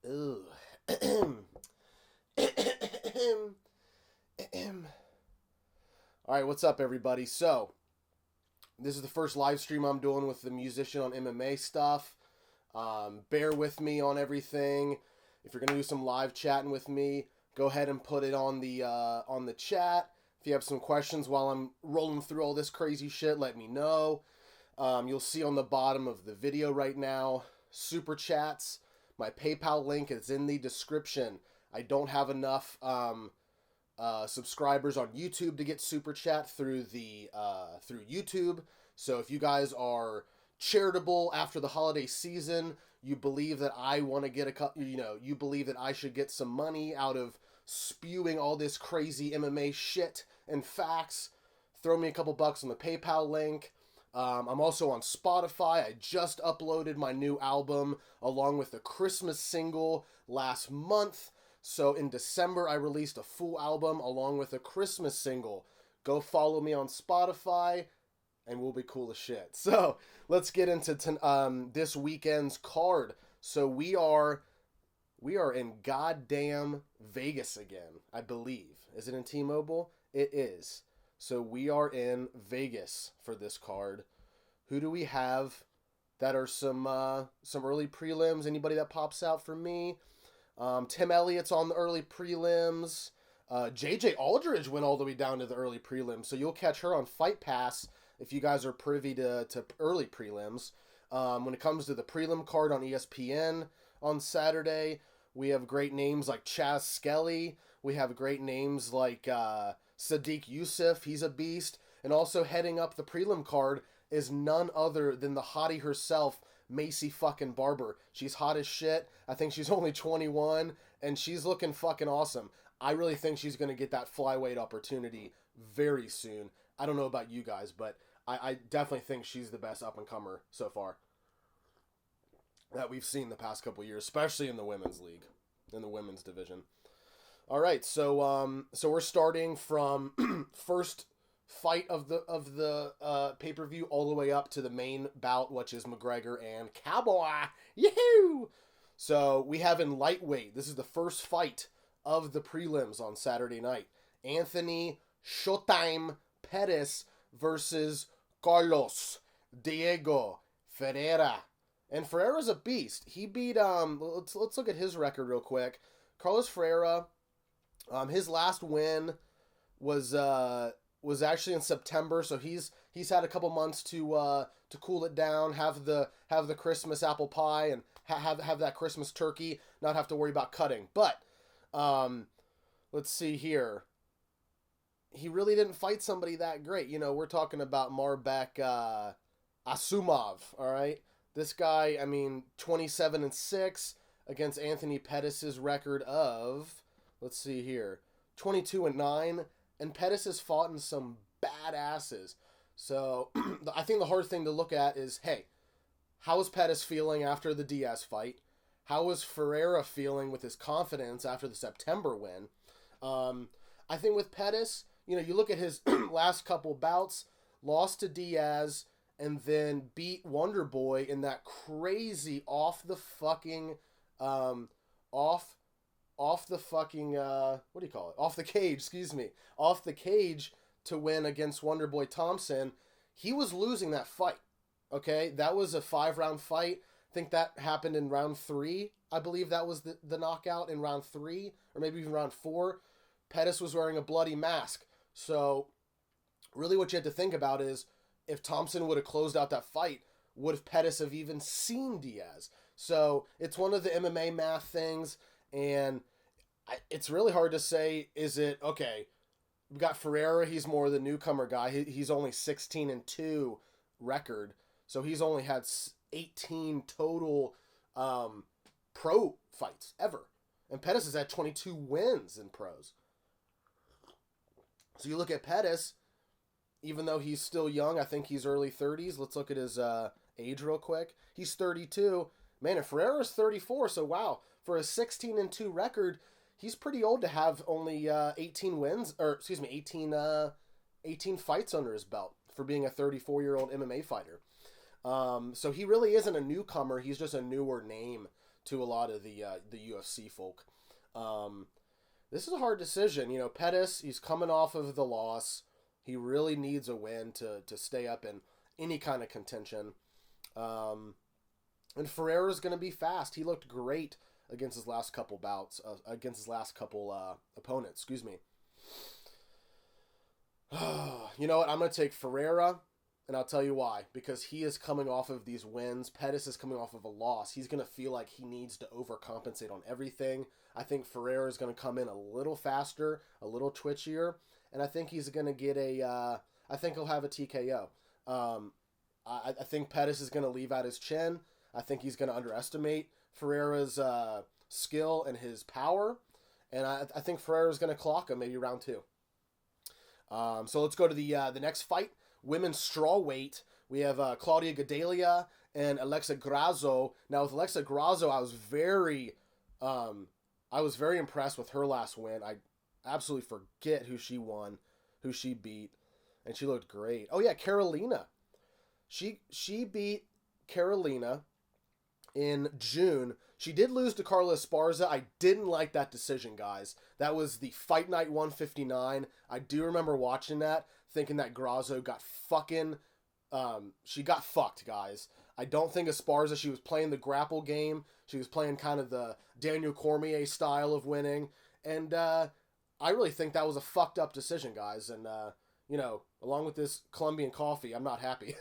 Ooh. All right, what's up, everybody? So, this is the first live stream I'm doing with the musician on MMA stuff. Bear with me on everything. If you're gonna do some live chatting with me, go ahead and put it on the chat. If you have some questions while I'm rolling through all this crazy shit, let me know. You'll see on the bottom of the video right now, super chats. My PayPal link is in the description. I don't have enough subscribers on YouTube to get super chat through through YouTube. So if you guys are charitable after the holiday season, you believe that I want to get you believe that I should get some money out of spewing all this crazy MMA shit and facts, throw me a couple bucks on the PayPal link. I'm also on Spotify. I just uploaded my new album along with the Christmas single last month. So in December, I released a full album along with a Christmas single. Go follow me on Spotify, and we'll be cool as shit. So let's get into this weekend's card. So we are in goddamn Vegas again, I believe. Is it in T-Mobile? It is. So we are in Vegas for this card. Who do we have that are some early prelims? Anybody that pops out for me? Tim Elliott's on the early prelims. JJ Aldridge went all the way down to the early prelims, so you'll catch her on Fight Pass if you guys are privy to early prelims. When it comes to the prelim card on ESPN on Saturday, we have great names like Chaz Skelly. We have great names like Sadiq Youssef. He's a beast. And also heading up the prelim card is none other than the hottie herself, Macy fucking Barber. She's hot as shit. I think she's only 21, and she's looking fucking awesome. I really think she's going to get that flyweight opportunity very soon. I don't know about you guys, but I definitely think she's the best up-and-comer so far that we've seen the past couple years, especially in the women's league, in the women's division. All right, so we're starting from first fight of the pay-per-view all the way up to the main bout, which is McGregor and Cowboy. Yahoo! So we have in lightweight, this is the first fight of the prelims on Saturday night. Anthony Showtime Pettis versus Carlos Diego Ferreira. And Ferreira's a beast. He beat let's look at his record real quick. Carlos Ferreira, his last win was actually in September, so he's had a couple months to cool it down, have the Christmas apple pie, and have that Christmas turkey, not have to worry about cutting. But let's see here. He really didn't fight somebody that great. You know, we're talking about Marbek Asumov. All right, this guy. I mean, 27-6 against Anthony Pettis' record of, let's see here, 22-9. And Pettis has fought in some badasses. So I think the hard thing to look at is, hey, how is Pettis feeling after the Diaz fight? How is Ferreira feeling with his confidence after the September win? I think with Pettis, you know, you look at his last couple bouts, lost to Diaz, and then beat Wonder Boy in that crazy off the cage to win against Wonderboy Thompson. He was losing that fight. Okay, that was a 5-round fight. I think that happened in round 3. I believe that was the knockout in round 3, or maybe even round 4. Pettis was wearing a bloody mask. So really what you have to think about is, if Thompson would have closed out that fight, would have Pettis have even seen Diaz? So it's one of the MMA math things. And it's really hard to say, is it, okay, we got Ferreira, he's more the newcomer guy. He's only 16-2 record, so he's only had 18 total pro fights ever. And Pettis has had 22 wins in pros. So you look at Pettis, even though he's still young, I think he's early 30s. Let's look at his age real quick. He's 32. Man, and Ferreira's 34, so wow. For a 16-2 record, he's pretty old to have only 18 fights under his belt for being a 34-year-old MMA fighter. So he really isn't a newcomer. He's just a newer name to a lot of the UFC folk. This is a hard decision. You know, Pettis, he's coming off of the loss. He really needs a win to stay up in any kind of contention. And Ferreira's going to be fast. He looked great against his last couple bouts, against his last couple opponents. Excuse me. You know what? I'm going to take Ferreira, and I'll tell you why. Because he is coming off of these wins. Pettis is coming off of a loss. He's going to feel like he needs to overcompensate on everything. I think Ferreira is going to come in a little faster, a little twitchier, and I think he's going to get I think he'll have a TKO. I think Pettis is going to leave out his chin. I think he's going to underestimate Ferreira's skill and his power, and I think Ferreira's going to clock him maybe round 2. So let's go to the next fight. Women's strawweight. We have Claudia Gadelha and Alexa Grasso. Now with Alexa Grasso, I was very impressed with her last win. I absolutely forget who she won, who she beat, and she looked great. Oh yeah, Carolina. She beat Carolina in June. She did lose to Carla Esparza. I didn't like that decision, guys. That was the Fight Night 159. I do remember watching that, thinking that Grasso got fucking... she got fucked, guys. I don't think Esparza, she was playing the grapple game. She was playing kind of the Daniel Cormier style of winning. And I really think that was a fucked up decision, guys. And, you know, along with this Colombian coffee, I'm not happy.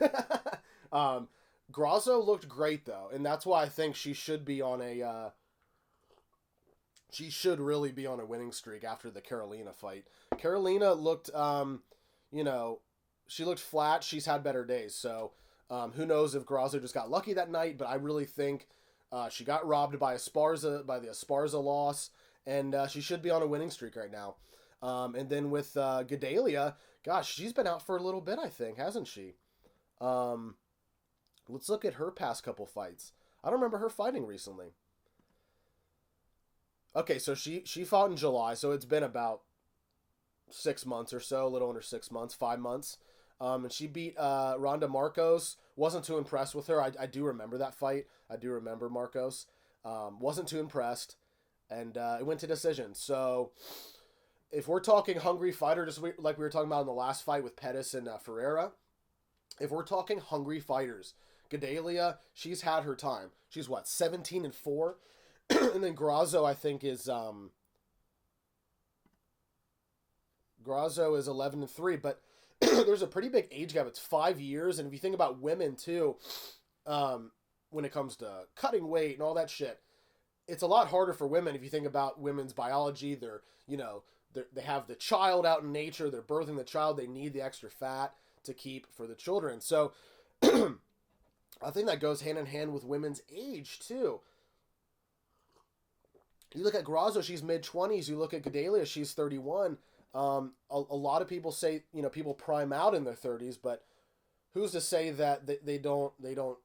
Grasso looked great, though. And that's why I think she should be on a... she should really be on a winning streak after the Carolina fight. Carolina looked, you know... She looked flat. She's had better days. So, who knows if Grasso just got lucky that night. But I really think she got robbed by Esparza, by the Esparza loss. And she should be on a winning streak right now. And then with Gadelha, gosh, she's been out for a little bit, I think, hasn't she? Let's look at her past couple fights. I don't remember her fighting recently. Okay, so she fought in July. So it's been about 6 months or so, a little under 6 months, 5 months. And she beat Ronda Marcos. Wasn't too impressed with her. I do remember that fight. I do remember Marcos. Wasn't too impressed. And it went to decision. So if we're talking hungry fighter, just like we were talking about in the last fight with Pettis and Ferreira, if we're talking hungry fighters, Gadelha, she's had her time. She's what, 17-4? And then Grasso, I think, is... Grasso is 11-3, but there's a pretty big age gap. It's 5 years, and if you think about women too, when it comes to cutting weight and all that shit, it's a lot harder for women. If you think about women's biology, they have the child out in nature, they're birthing the child, they need the extra fat to keep for the children. So I think that goes hand in hand with women's age too. You look at Grasso, she's mid-20s. You look at Gadelha, she's 31. A lot of people say, you know, people prime out in their 30s, but who's to say that they don't,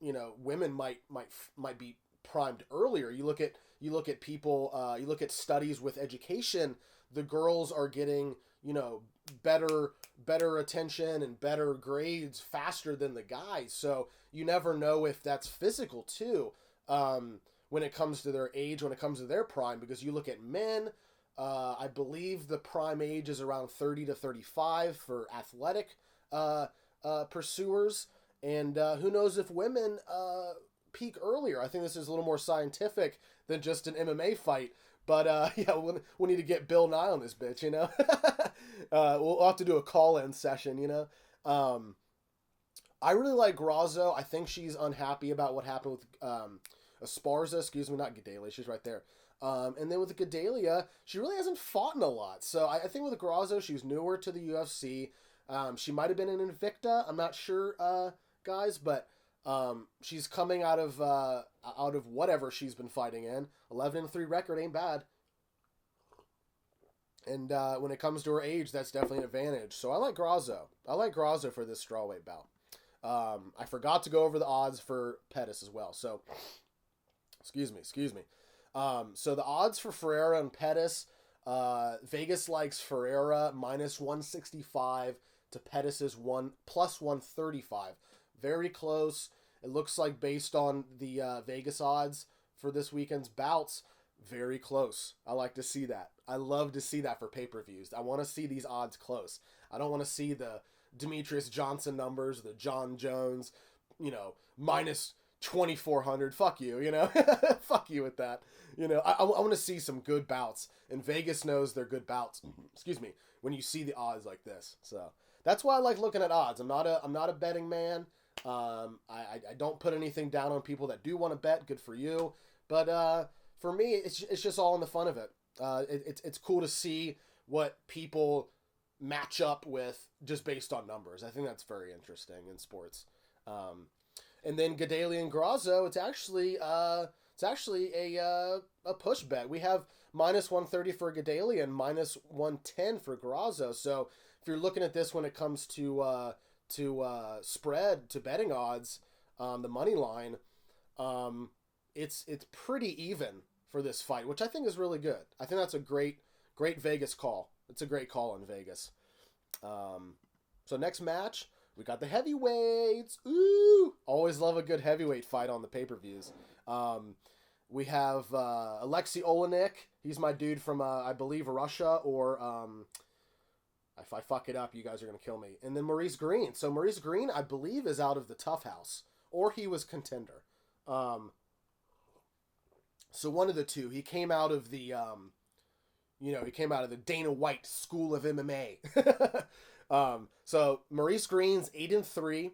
you know, women might be primed earlier. You look at people, you look at studies with education, the girls are getting, you know, better attention and better grades faster than the guys. So you never know if that's physical too, when it comes to their age, when it comes to their prime, because you look at men, I believe the prime age is around 30 to 35 for athletic pursuers. And who knows if women peak earlier. I think this is a little more scientific than just an MMA fight. But yeah, we'll need to get Bill Nye on this bitch, you know? We'll have to do a call-in session, you know? I really like Grasso. I think she's unhappy about what happened with Esparza. Excuse me, not Gadelha. She's right there. And then with Gadelha, she really hasn't fought in a lot. So I think with Grasso, she's newer to the UFC. She might have been an Invicta. I'm not sure, guys, but she's coming out of whatever she's been fighting in. 11-3 record ain't bad. And when it comes to her age, that's definitely an advantage. So I like Grasso. I like Grasso for this strawweight bout. I forgot to go over the odds for Pettis as well. So, excuse me. So the odds for Ferreira and Pettis, Vegas likes Ferreira -165 to Pettis' +135. Very close. It looks like based on the Vegas odds, for this weekend's bouts, very close. I like to see that. I love to see that for pay-per-views. I want to see these odds close. I don't want to see the Demetrius Johnson numbers, the John Jones, minus 2,400. Fuck you, fuck you with that. I want to see some good bouts, and Vegas knows they're good bouts. Excuse me. When you see the odds like this, so that's why I like looking at odds. I'm not a betting man. I don't put anything down on people that do want to bet. Good for you, but for me, it's just all in the fun of it. It's cool to see what people match up with just based on numbers. I think that's very interesting in sports. And then Gadalian Grasso, it's actually a push bet. We have minus 130 for Gadalian, minus 110 for Grasso. So if you're looking at this when it comes to spread, to betting odds, the money line, it's pretty even for this fight, which I think is really good. I think that's a great Vegas call. It's a great call in Vegas. So next match, we got the heavyweights. Ooh! Always love a good heavyweight fight on the pay-per-views. We have Alexei Olenek. He's my dude from, I believe, Russia, or if I fuck it up, you guys are going to kill me. And then Maurice Green. So Maurice Green, I believe, is out of the Tough House, or he was contender. So one of the two. He came out of the, Dana White School of MMA. So Maurice Green's 8-3,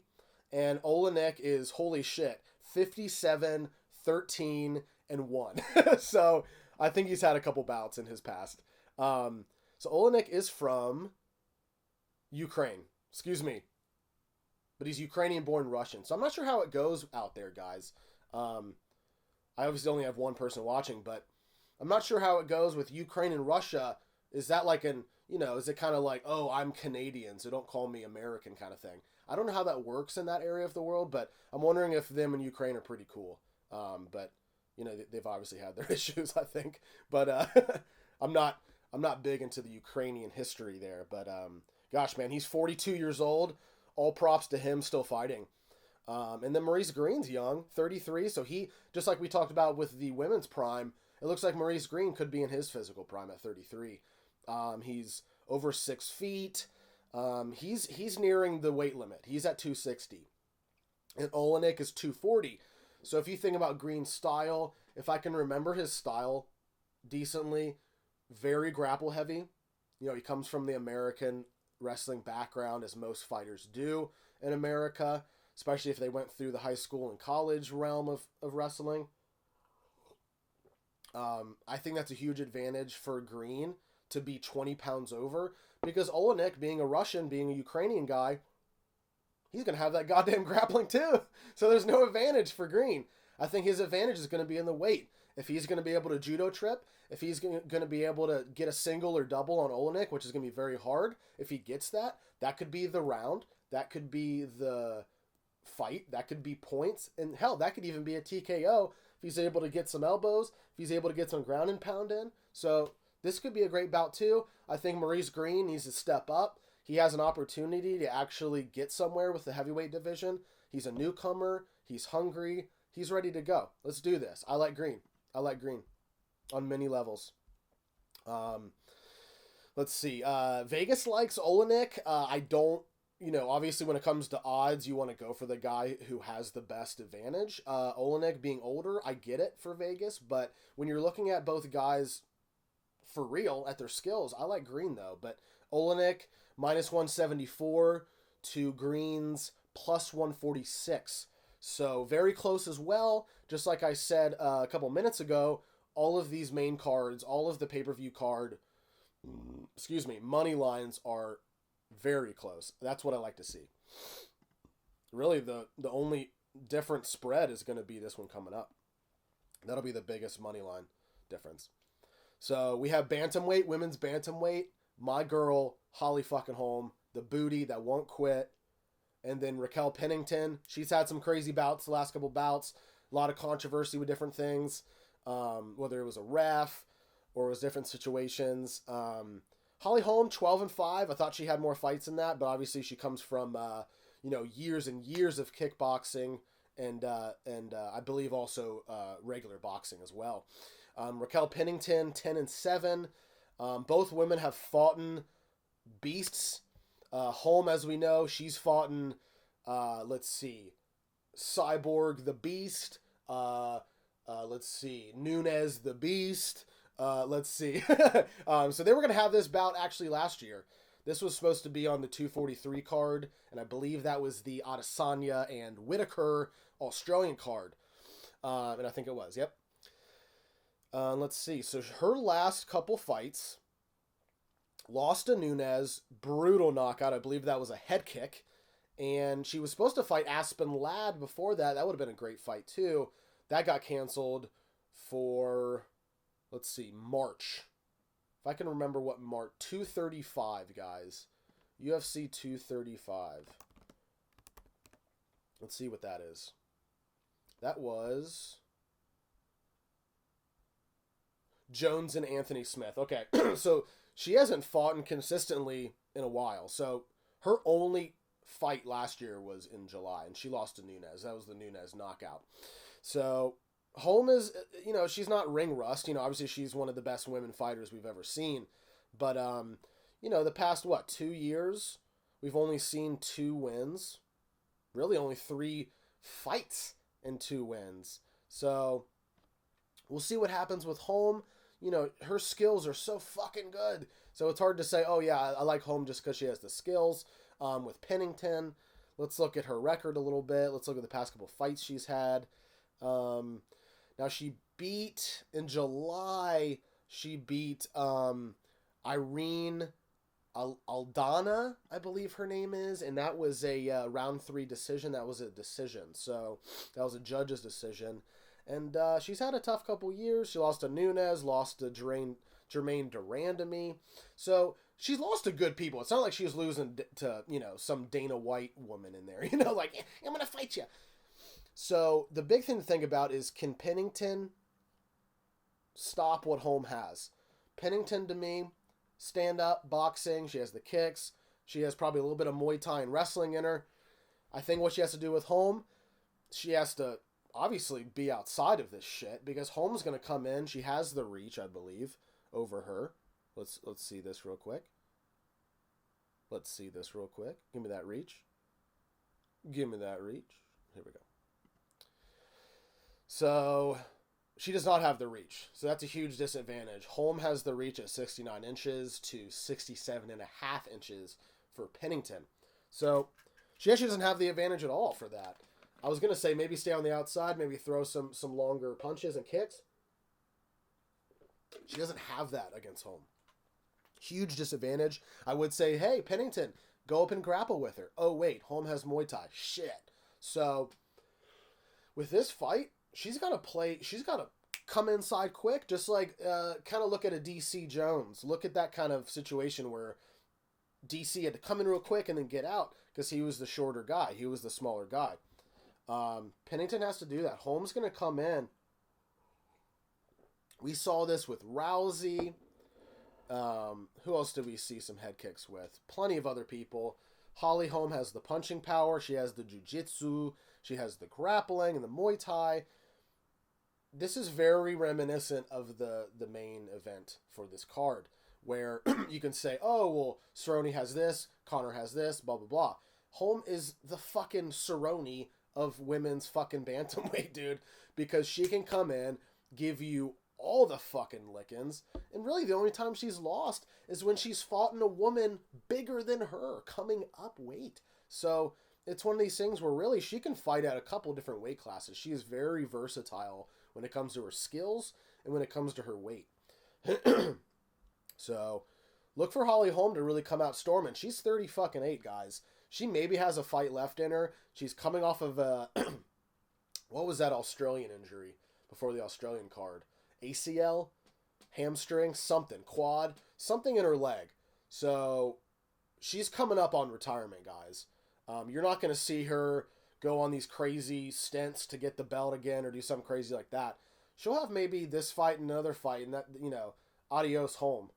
and Olenek is, holy shit, 57, 13, and 1. So I think he's had a couple bouts in his past. So Olenek is from Ukraine. Excuse me. But he's Ukrainian-born Russian. So I'm not sure how it goes out there, guys. I obviously only have one person watching, but I'm not sure how it goes with Ukraine and Russia. Is that like is it kind of like, oh, I'm Canadian, so don't call me American kind of thing? I don't know how that works in that area of the world, but I'm wondering if them and Ukraine are pretty cool. But they've obviously had their issues, I think. But I'm not big into the Ukrainian history there. But gosh, man, he's 42 years old. All props to him, still fighting. And then Maurice Green's young, 33. So he, just like we talked about with the women's prime, it looks like Maurice Green could be in his physical prime at 33. He's over 6 feet. He's nearing the weight limit. He's at 260. And Olenek is 240. So if you think about Green's style, if I can remember his style decently, very grapple heavy. He comes from the American wrestling background, as most fighters do in America, especially if they went through the high school and college realm of wrestling. I think that's a huge advantage for Green to be 20 pounds over, because Olenek, being a Russian, being a Ukrainian guy, he's going to have that goddamn grappling too. So there's no advantage for Green. I think his advantage is going to be in the weight. If he's going to be able to judo trip, if he's going to be able to get a single or double on Olenek, which is going to be very hard, if he gets that, that could be the round. That could be the fight. That could be points. And hell, that could even be a TKO if he's able to get some elbows, if he's able to get some ground and pound in. So this could be a great bout too. I think Maurice Green needs to step up. He has an opportunity to actually get somewhere with the heavyweight division. He's a newcomer. He's hungry. He's ready to go. Let's do this. I like Green on many levels. Let's see. Vegas likes Olenek. I don't, obviously when it comes to odds, you want to go for the guy who has the best advantage. Olenek being older, I get it for Vegas, but when you're looking at both guys for real at their skills, I like Green though. But Olenek minus 174 to Green's plus 146. So very close as well. Just like I said a couple minutes ago, all of these main cards, all of the pay-per-view card, money lines are very close. That's what I like to see. Really, the only different spread is going to be this one coming up. That'll be the biggest money line difference. So we have bantamweight, women's bantamweight. My girl, Holly fucking Holm, the booty that won't quit. And then Raquel Pennington. She's had some crazy bouts the last couple bouts. A lot of controversy with different things. Whether it was a ref or it was different situations. Holly Holm, 12-5. I thought she had more fights than that, but obviously she comes from, years and years of kickboxing and I believe also regular boxing as well. Raquel Pennington, 10-7. Both women have fought in beasts. Holm, as we know, she's fought in, let's see, Cyborg the Beast. Let's see, Nunes the Beast. Let's see. So they were going to have this bout actually last year. This was supposed to be on the 243 card, and I believe that was the Adesanya and Whitaker Australian card. And I think it was, yep. Let's see. So her last couple fights, lost to Nunes, brutal knockout. I believe that was a head kick. And she was supposed to fight Aspen Ladd before that. That would have been a great fight too. That got canceled for, let's see, March. If I can remember what March, 235, guys. UFC 235. Let's see what that is. That was Jones and Anthony Smith. Okay, so she hasn't fought consistently in a while. So her only fight last year was in July, and she lost to Nunes. That was the Nunes knockout. So Holm is, she's not ring rust. Obviously she's one of the best women fighters we've ever seen. But, the past, 2 years, we've only seen 2 wins. Really only 3 fights and 2 wins. So we'll see what happens with Holm. Her skills are so fucking good. So it's hard to say, oh yeah, I like Holm just because she has the skills. With Pennington, let's look at her record a little bit. Let's look at the past couple fights she's had. Now she beat, in July, Irene Aldana, I believe her name is, and that was a round 3 decision. That was a decision. So that was a judge's decision. And she's had a tough couple years. She lost to Nunes, lost to Jermaine Durandamy. So she's lost to good people. It's not like she's losing to, some Dana White woman in there. Like, I'm going to fight you. So the big thing to think about is, can Pennington stop what Holm has? Pennington, to me, stand-up boxing. She has the kicks. She has probably a little bit of Muay Thai and wrestling in her. I think what she has to do with Holm, she has to obviously be outside of this shit, because Holm's going to come in. She has the reach, I believe, over her. Let's see this real quick. Give me that reach. Here we go. So she does not have the reach. So that's a huge disadvantage. Holm has the reach at 69 inches to 67.5 inches for Pennington. So she actually doesn't have the advantage at all for that. I was going to say maybe stay on the outside, maybe throw some longer punches and kicks. She doesn't have that against Holm. Huge disadvantage. I would say, hey, Pennington, go up and grapple with her. Oh, wait, Holm has Muay Thai. Shit. So with this fight, she's got to come inside quick, just like kind of look at a DC Jones. Look at that kind of situation where DC had to come in real quick and then get out because he was the shorter guy. He was the smaller guy. Pennington has to do that. Holm's going to come in. We saw this with Rousey. Who else did we see some head kicks with? Plenty of other people. Holly Holm has the punching power. She has the jiu-jitsu. She has the grappling and the Muay Thai. This is very reminiscent of the main event for this card, where you can say, oh, well, Cerrone has this, Connor has this, blah, blah, blah. Holm is the fucking Cerrone of women's fucking bantamweight, dude, because she can come in, give you all the fucking lickings, and really the only time she's lost is when she's fought in a woman bigger than her, coming up weight. So it's one of these things where really she can fight at a couple different weight classes. She is very versatile when it comes to her skills and when it comes to her weight. So look for Holly Holm to really come out storming. She's 30-8, guys. She maybe has a fight left in her. She's coming off of a what was that Australian injury before the Australian card? ACL, hamstring, something, quad, something in her leg. So she's coming up on retirement, guys. You're not going to see her go on these crazy stints to get the belt again or do something crazy like that. She'll have maybe this fight and another fight, and that, adios Holm.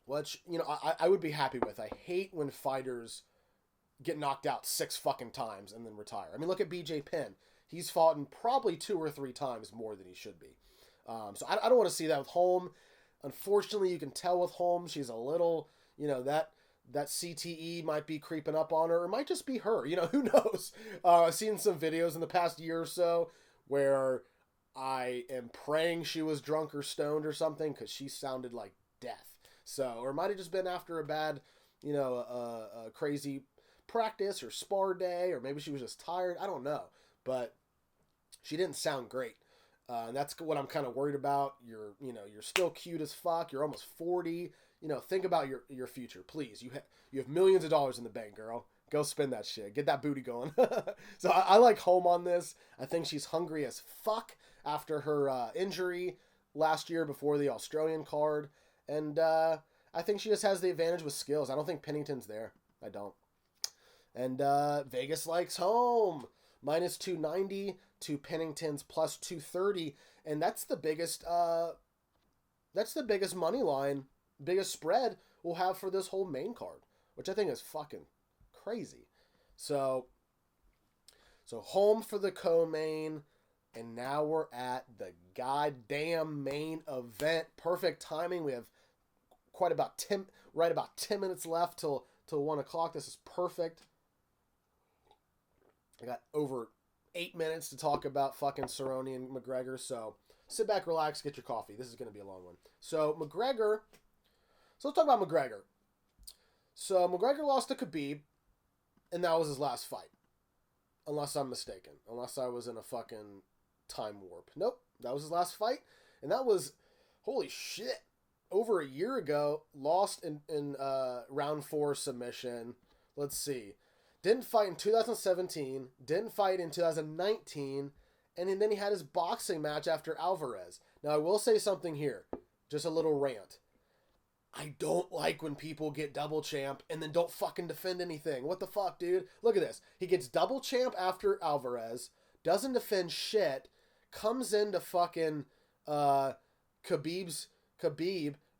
Which, I would be happy with. I hate when fighters get knocked out 6 fucking times and then retire. I mean, look at BJ Penn. He's fought in probably 2 or 3 times more than he should be. So I don't want to see that with Holm. Unfortunately, you can tell with Holm, she's a little, that CTE might be creeping up on her, or it might just be her. Who knows? I've seen some videos in the past year or so where I am praying she was drunk or stoned or something, because she sounded like death. So, or it might have just been after a bad, a crazy practice or spar day, or maybe she was just tired. I don't know, but she didn't sound great. And that's what I'm kind of worried about. You're still cute as fuck. You're almost 40. Think about your future, please. You have millions of dollars in the bank, girl. Go spend that shit. Get that booty going. So I like Holm on this. I think she's hungry as fuck after her injury last year before the Australian card. And I think she just has the advantage with skills. I don't think Pennington's there. I don't. And Vegas likes Holm. Minus 290 to Pennington's plus 230. And that's the biggest money line, biggest spread we'll have for this whole main card, which I think is fucking crazy. So Holm for the co-main, and now we're at the goddamn main event. Perfect timing. We have about 10 minutes left till 1 o'clock. This is perfect. I got over 8 minutes to talk about fucking Cerrone and McGregor, so sit back, relax, get your coffee. This is going to be a long one. So McGregor, so let's talk about McGregor. So McGregor lost to Khabib, and that was his last fight. Unless I'm mistaken. Unless I was in a fucking time warp. Nope, that was his last fight, and that was, holy shit, over a year ago. Lost in round 4 submission. Let's see. Didn't fight in 2017, didn't fight in 2019, and then he had his boxing match after Alvarez. Now, I will say something here, just a little rant. I don't like when people get double champ and then don't fucking defend anything. What the fuck, dude? Look at this. He gets double champ after Alvarez, doesn't defend shit, comes into fucking Khabib,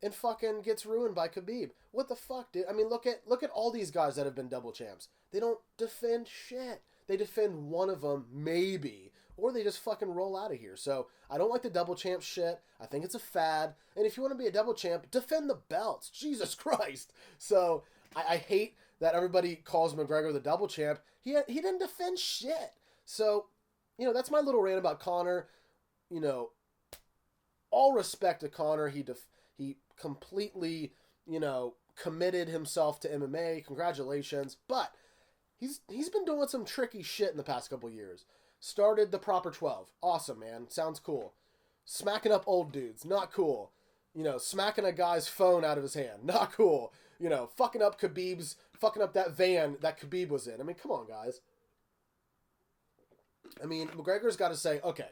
and fucking gets ruined by Khabib. What the fuck, dude? I mean, look at all these guys that have been double champs. They don't defend shit. They defend one of them, maybe. Or they just fucking roll out of here. So, I don't like the double champ shit. I think it's a fad. And if you want to be a double champ, defend the belts. Jesus Christ. So, I hate that everybody calls McGregor the double champ. He didn't defend shit. So, that's my little rant about Conor. All respect to Conor. He completely, committed himself to MMA. Congratulations. But he's been doing some tricky shit in the past couple years. Started the Proper 12. Awesome, man. Sounds cool. Smacking up old dudes. Not cool. Smacking a guy's phone out of his hand. Not cool. Fucking up that van that Khabib was in. I mean, come on, guys. I mean, McGregor's got to say, okay,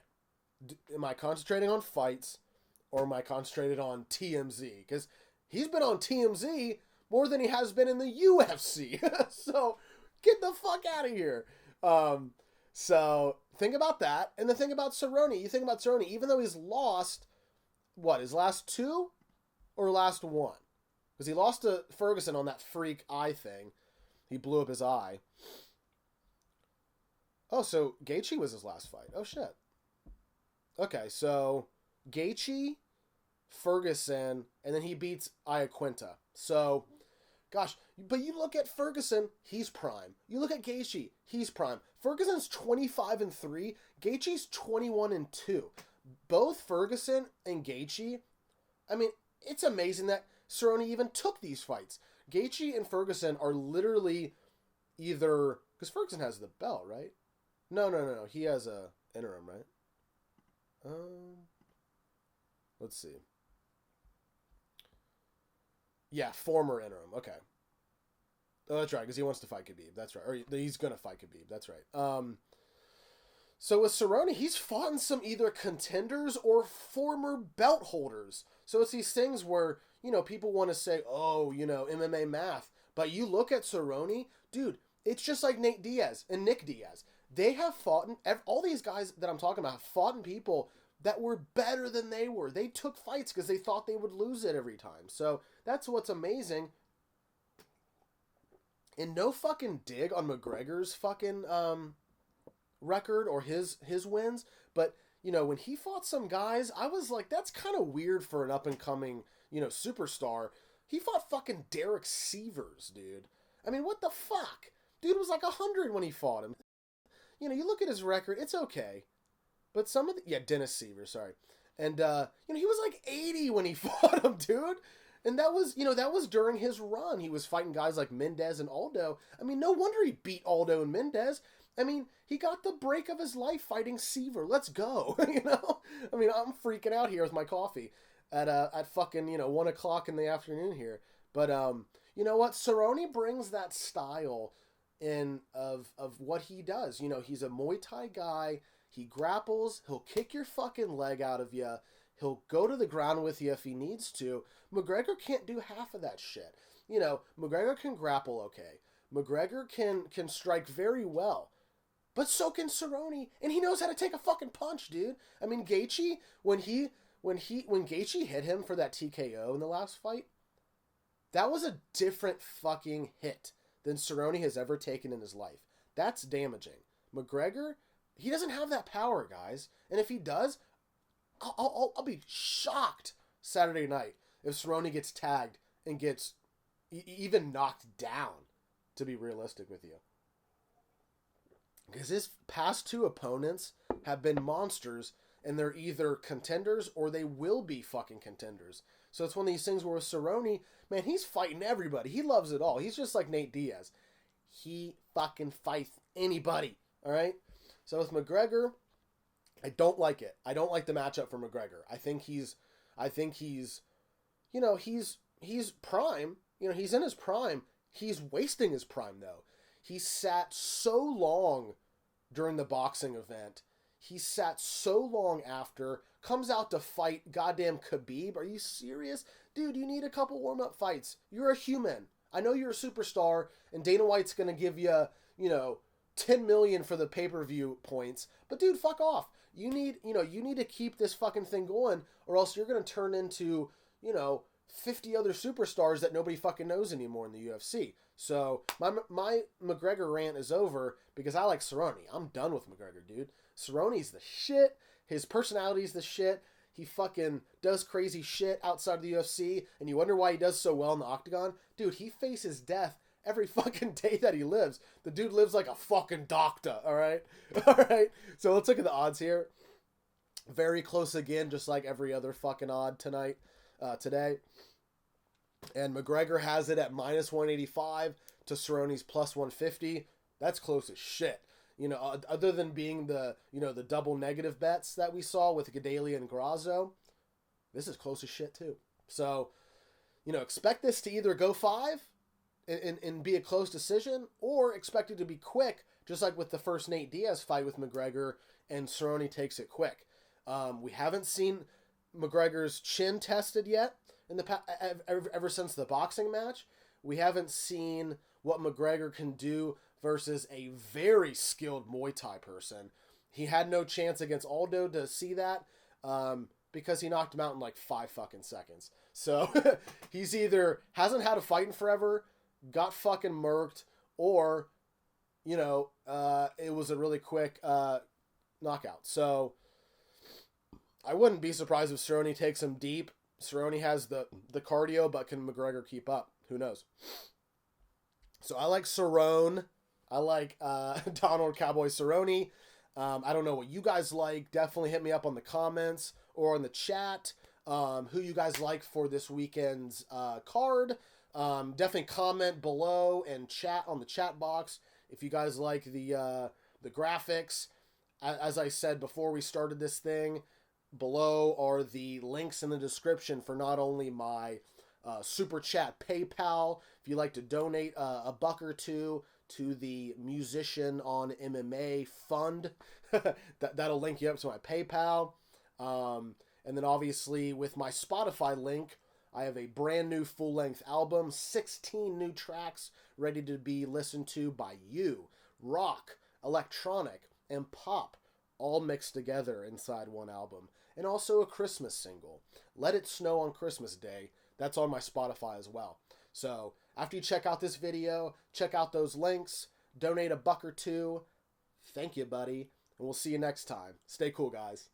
am I concentrating on fights or am I concentrated on TMZ? Because he's been on TMZ more than he has been in the UFC. So get the fuck out of here. So think about that. And the thing about Cerrone, you think about Cerrone, even though he's lost, his last 2 or last 1? Because he lost to Ferguson on that freak eye thing. He blew up his eye. Oh, so Gaethje was his last fight. Oh, shit. Okay, so Gaethje, Ferguson, and then he beats Iaquinta. So, gosh, but you look at Ferguson, he's prime. You look at Gaethje, he's prime. Ferguson's 25-3, Gaethje's 21-2. Both Ferguson and Gaethje, I mean, it's amazing that Cerrone even took these fights. Gaethje and Ferguson are literally either, because Ferguson has the belt, right? No. He has a interim, right? Let's see. Yeah, former interim. Okay. Oh, that's right, because he wants to fight Khabib. That's right. Or he's going to fight Khabib. That's right. So with Cerrone, he's fought in some either contenders or former belt holders. So it's these things where, people want to say, oh, MMA math. But you look at Cerrone, dude, it's just like Nate Diaz and Nick Diaz. They have fought, all these guys that I'm talking about have fought in people that were better than they were. They took fights because they thought they would lose it every time. So that's what's amazing. And no fucking dig on McGregor's fucking record or his wins, but you know, when he fought some guys, I was like, that's kind of weird for an up and coming, you know, superstar. He fought fucking Derek Severs, dude. I mean, what the fuck? Dude was like 100 when he fought him. You know, you look at his record, it's okay. But some of the, yeah, Dennis Severs, sorry. And, you know, he was like 80 when he fought him, dude. And that was, you know, that was during his run. He was fighting guys like Mendez and Aldo. I mean, no wonder he beat Aldo and Mendez. I mean, he got the break of his life fighting Seaver. Let's go, you know? I mean, I'm freaking out here with my coffee at fucking, you know, 1 o'clock in the afternoon here. But, you know what? Cerrone brings that style in of what he does. You know, he's a Muay Thai guy. He grapples. He'll kick your fucking leg out of you. He'll go to the ground with you if he needs to. McGregor can't do half of that shit. You know, McGregor can grapple okay. McGregor can strike very well. But so can Cerrone, and he knows how to take a fucking punch, dude. I mean, Gaethje, when Gaethje hit him for that TKO in the last fight, that was a different fucking hit than Cerrone has ever taken in his life. That's damaging. McGregor, he doesn't have that power, guys. And if he does, I'll be shocked Saturday night if Cerrone gets tagged and gets even knocked down, to be realistic with you. Because his past two opponents have been monsters, and they're either contenders or they will be fucking contenders. So it's one of these things where with Cerrone, man, he's fighting everybody. He loves it all. He's just like Nate Diaz. He fucking fights anybody, all right? So with McGregor, I don't like it. I don't like the matchup for McGregor. I think he's, you know, he's prime. You know, he's in his prime. He's wasting his prime, though. He sat so long during the boxing event. He sat so long after. Comes out to fight goddamn Khabib. Are you serious? Dude, you need a couple warm-up fights. You're a human. I know you're a superstar, and Dana White's going to give you, you know, 10 million for the pay-per-view points. But dude, fuck off. You need to keep this fucking thing going, or else you're going to turn into, you know, 50 other superstars that nobody fucking knows anymore in the UFC. So my McGregor rant is over because I like Cerrone. I'm done with McGregor, dude. Cerrone's the shit. His personality's the shit. He fucking does crazy shit outside of the UFC, and you wonder why he does so well in the octagon. Dude, he faces death every fucking day that he lives. The dude lives like a fucking doctor, all right? All right? So let's look at the odds here. Very close again, just like every other fucking odd today. And McGregor has it at minus 185 to Cerrone's plus 150. That's close as shit. You know, other than being the, you know, the double negative bets that we saw with Gadelha and Grasso, this is close as shit too. So, you know, expect this to either go 5 and be a close decision, or expect it to be quick, just like with the first Nate Diaz fight with McGregor, and Cerrone takes it quick. We haven't seen McGregor's chin tested yet ever since the boxing match. We haven't seen what McGregor can do versus a very skilled Muay Thai person. He had no chance against Aldo to see that because he knocked him out in like 5 fucking seconds. So he's either hasn't had a fight in forever, got fucking murked, or, you know, it was a really quick knockout. So I wouldn't be surprised if Cerrone takes him deep. Cerrone has the cardio, but can McGregor keep up? Who knows? So I like Cerrone. I like Donald Cowboy Cerrone. I don't know what you guys like. Definitely hit me up on the comments or in the chat. Who you guys like for this weekend's card. Definitely comment below and chat on the chat box if you guys like the graphics. As I said before we started this thing, below are the links in the description for not only my super chat PayPal, if you'd like to donate a buck or two to the Musician on MMA fund, that'll link you up to my PayPal. And then obviously with my Spotify link, I have a brand new full-length album, 16 new tracks ready to be listened to by you. Rock, electronic, and pop, all mixed together inside one album. And also a Christmas single, Let It Snow on Christmas Day. That's on my Spotify as well. So after you check out this video, check out those links, donate $1 or $2. Thank you, buddy. And we'll see you next time. Stay cool, guys.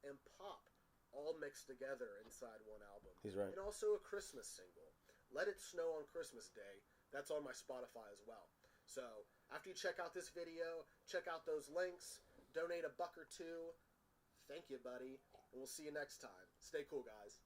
And Pop all mixed together inside one album. He's right. And also a Christmas single. Let It Snow on Christmas Day. That's on my Spotify as well. So after you check out this video, check out those links, donate $1 or $2. Thank you, buddy. And we'll see you next time. Stay cool, guys.